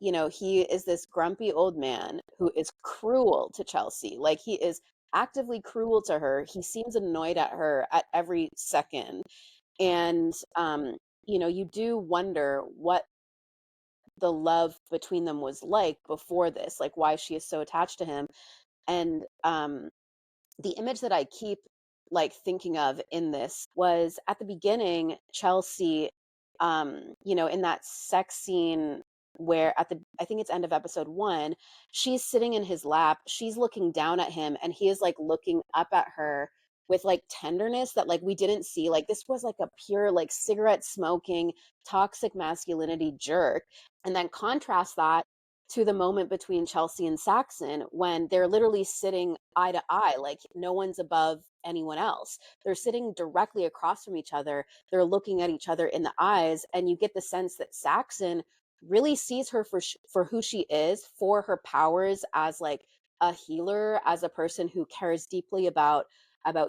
you know, he is this grumpy old man who is cruel to Chelsea. Like he is actively cruel to her. He seems annoyed at her at every second. And you know, you do wonder what the love between them was like before this, like why she is so attached to him. And the image that I keep like thinking of in this was at the beginning, Chelsea, you know, in that sex scene where at the I think it's end of episode 1, she's sitting in his lap, she's looking down at him and he is like looking up at her with like tenderness that like we didn't see. Like this was like a pure like cigarette smoking toxic masculinity jerk. And then contrast that to the moment between Chelsea and Saxon when they're literally sitting eye to eye, like no one's above anyone else. They're sitting directly across from each other. They're looking at each other in the eyes, and you get the sense that Saxon really sees her for who she is, for her powers as like a healer, as a person who cares deeply about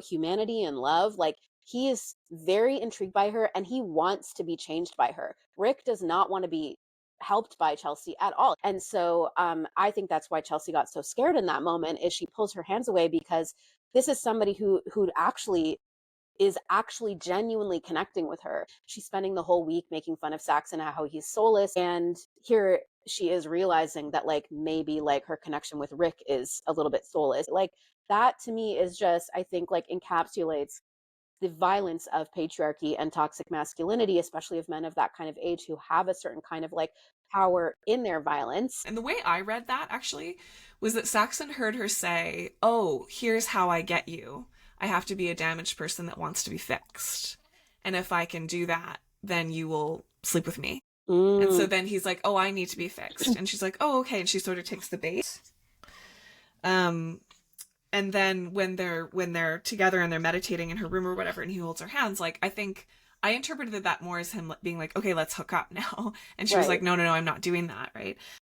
humanity and love. Like he is very intrigued by her and he wants to be changed by her. Rick does not want to be helped by Chelsea at all. And so I think that's why Chelsea got so scared in that moment is she pulls her hands away because this is somebody who actually is actually genuinely connecting with her. She's spending the whole week making fun of Saxon and how he's soulless. And here she is realizing that like maybe like her connection with Rick is a little bit soulless. Like that to me is just, I think like encapsulates the violence of patriarchy and toxic masculinity, especially of men of that kind of age who have a certain kind of like power in their violence. And the way I read that actually was that Saxon heard her say, "Oh, here's how I get you. I have to be a damaged person that wants to be fixed. And if I can do that, then you will sleep with me." And so Mm, then he's like, "Oh, I need to be fixed." And she's like, "Oh, okay." And she sort of takes the bait. Um, and then when they're together and they're meditating in her room or whatever, and he holds her hands, like I think I interpreted that more as him being like, "Okay, let's hook up now." And she was like, right. "No, no, no, I'm not doing that." Right.